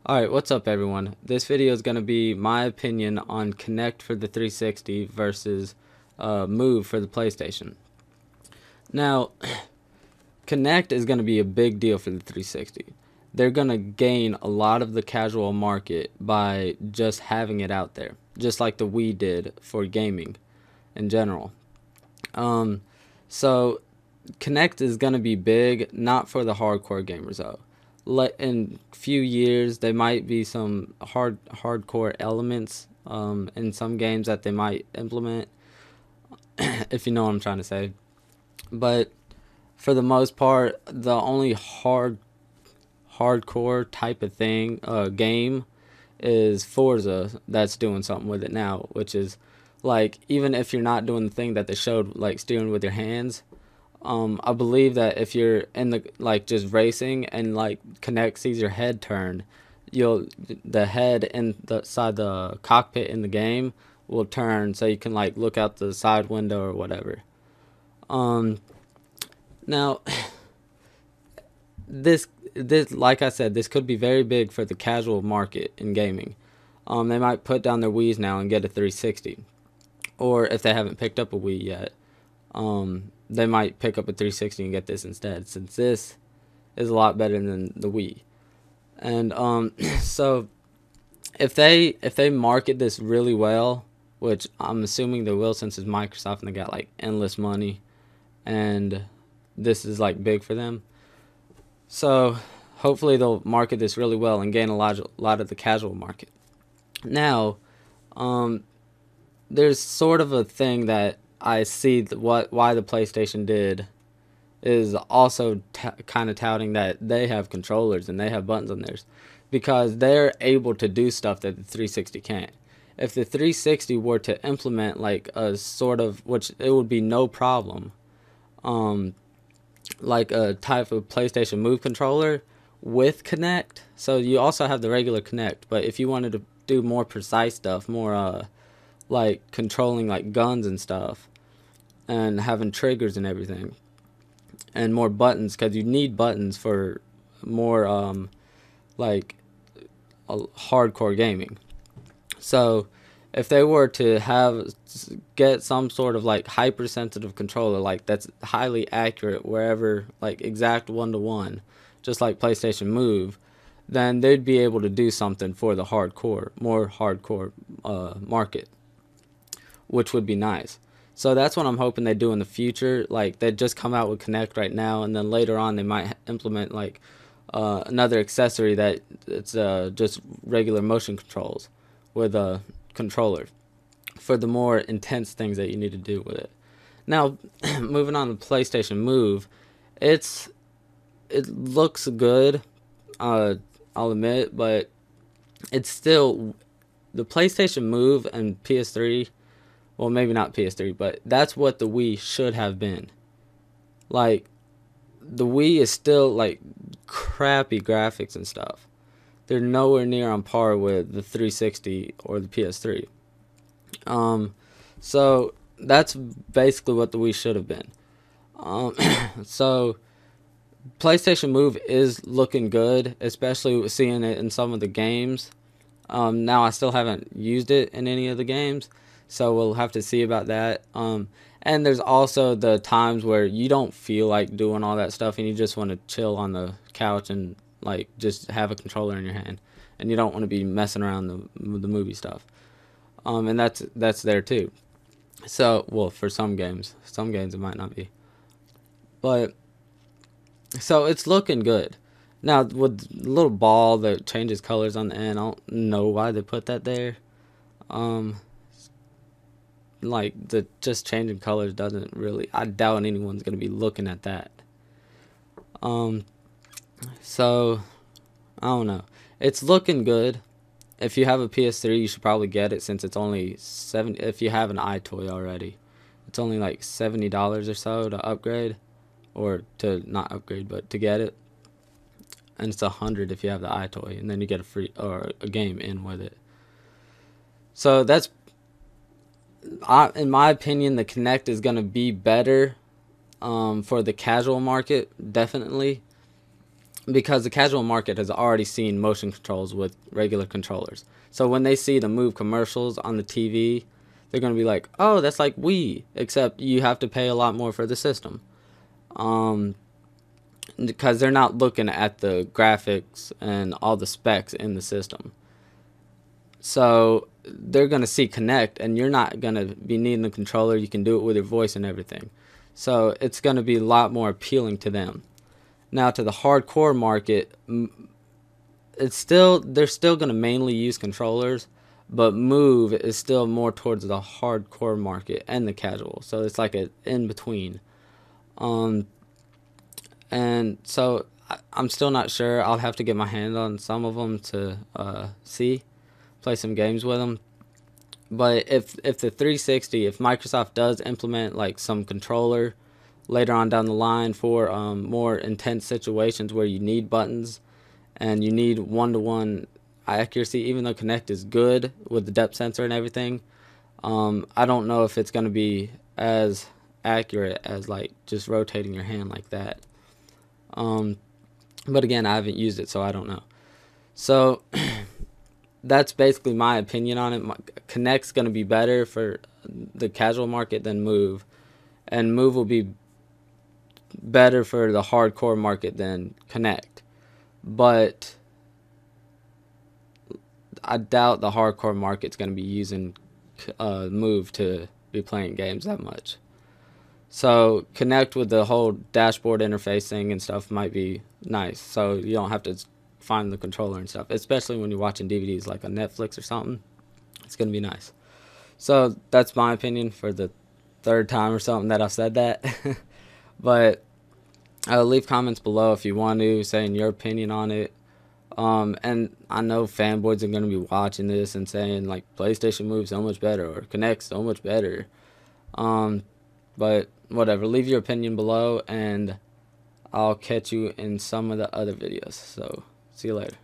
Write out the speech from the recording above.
Alright, what's up everyone? This video is going to be my opinion on Kinect for the 360 versus Move for the PlayStation. Now, Kinect is going to be a big deal for the 360. They're going to gain a lot of the casual market by just having it out there, just like the Wii did for gaming in general. So Kinect is going to be big, not for the hardcore gamers though. In a few years, there might be some hardcore elements in some games that they might implement, if you know what I'm trying to say. But for the most part, the only hardcore type of thing game is Forza that's doing something with it now, which is like, even if you're not doing the thing that they showed, like steering with your hands, I believe that if you're in the just racing and Kinect sees your head turn, the head inside the cockpit in the game will turn so you can look out the side window or whatever. Now this like I said, this could be very big for the casual market in gaming. They might put down their Wii's now and get a 360, or if they haven't picked up a Wii yet, they might pick up a 360 and get this instead, since this is a lot better than the Wii. And so if they market this really well, which I'm assuming they will, since it's Microsoft and they got endless money, and this is big for them. So hopefully they'll market this really well and gain a lot of the casual market. Now, there's sort of a thing that I see why the PlayStation did is also kind of touting that they have controllers and they have buttons on theirs, because they're able to do stuff that the 360 can't. If the 360 were to implement a sort of, which it would be no problem, like a type of PlayStation Move controller with Kinect. So you also have the regular Kinect, but if you wanted to do more precise stuff, more controlling guns and stuff, and having triggers and everything, and more buttons, because you need buttons for more hardcore gaming. So if they were to get some sort of hypersensitive controller that's highly accurate wherever, exact 1-to-1, just like PlayStation Move, then they'd be able to do something for the more hardcore market, which would be nice. So that's what I'm hoping they do in the future. They just come out with Kinect right now, and then later on they might implement another accessory that it's just regular motion controls with a controller for the more intense things that you need to do with it. Now, moving on to PlayStation Move, it looks good, I'll admit, but it's still the PlayStation Move and PS3. Well, maybe not PS3, but that's what the Wii should have been. The Wii is still crappy graphics and stuff. They're nowhere near on par with the 360 or the PS3. So that's basically what the Wii should have been. So PlayStation Move is looking good, especially seeing it in some of the games. Now I still haven't used it in any of the games, so we'll have to see about that. And there's also the times where you don't feel like doing all that stuff and you just want to chill on the couch and just have a controller in your hand, and you don't want to be messing around the movie stuff. And that's there too. So, well, for some games it might not be. But so it's looking good. Now with the little ball that changes colors on the end, I don't know why they put that there. The just changing colors doesn't really, I doubt anyone's gonna be looking at that. So I don't know. It's looking good. If you have a PS3, you should probably get it, since it's only if you have an iToy already, it's only $70 or so to upgrade, or to not upgrade, but to get it. And it's $100 if you have the iToy, and then you get a free or a game in with it. So that's, in my opinion, the Kinect is gonna be better for the casual market, definitely. because the casual market has already seen motion controls with regular controllers. So when they see the Move commercials on the TV, they're going to be like, oh, that's like Wii, except you have to pay a lot more for the system. Because they're not looking at the graphics and all the specs in the system. So they're going to see Kinect, and you're not going to be needing the controller. You can do it with your voice and everything. So it's going to be a lot more appealing to them. Now to the hardcore market, they're still going to mainly use controllers, but Move is still more towards the hardcore market and the casual. So it's like an in between. And so I'm still not sure. I'll have to get my hand on some of them to play some games with them. But if the 360, if Microsoft does implement like some controller later on down the line for more intense situations where you need buttons and you need one-to-one accuracy, even though Kinect is good with the depth sensor and everything, I don't know if it's going to be as accurate as like just rotating your hand like that. But again, I haven't used it, so I don't know. So that's basically my opinion on it. Kinect's going to be better for the casual market than Move, and Move will be better for the hardcore market than Kinect. But I doubt the hardcore market's going to be using Move to be playing games that much. So Kinect with the whole dashboard interface thing and stuff might be nice. So you don't have to find the controller and stuff, especially when you're watching DVDs like on Netflix or something. It's going to be nice. So that's my opinion for the third time or something that I've said that. But leave comments below if you want to, saying your opinion on it. And I know fanboys are going to be watching this and saying like PlayStation Move's so much better or Kinect's so much better. But whatever, leave your opinion below, and I'll catch you in some of the other videos. So see you later.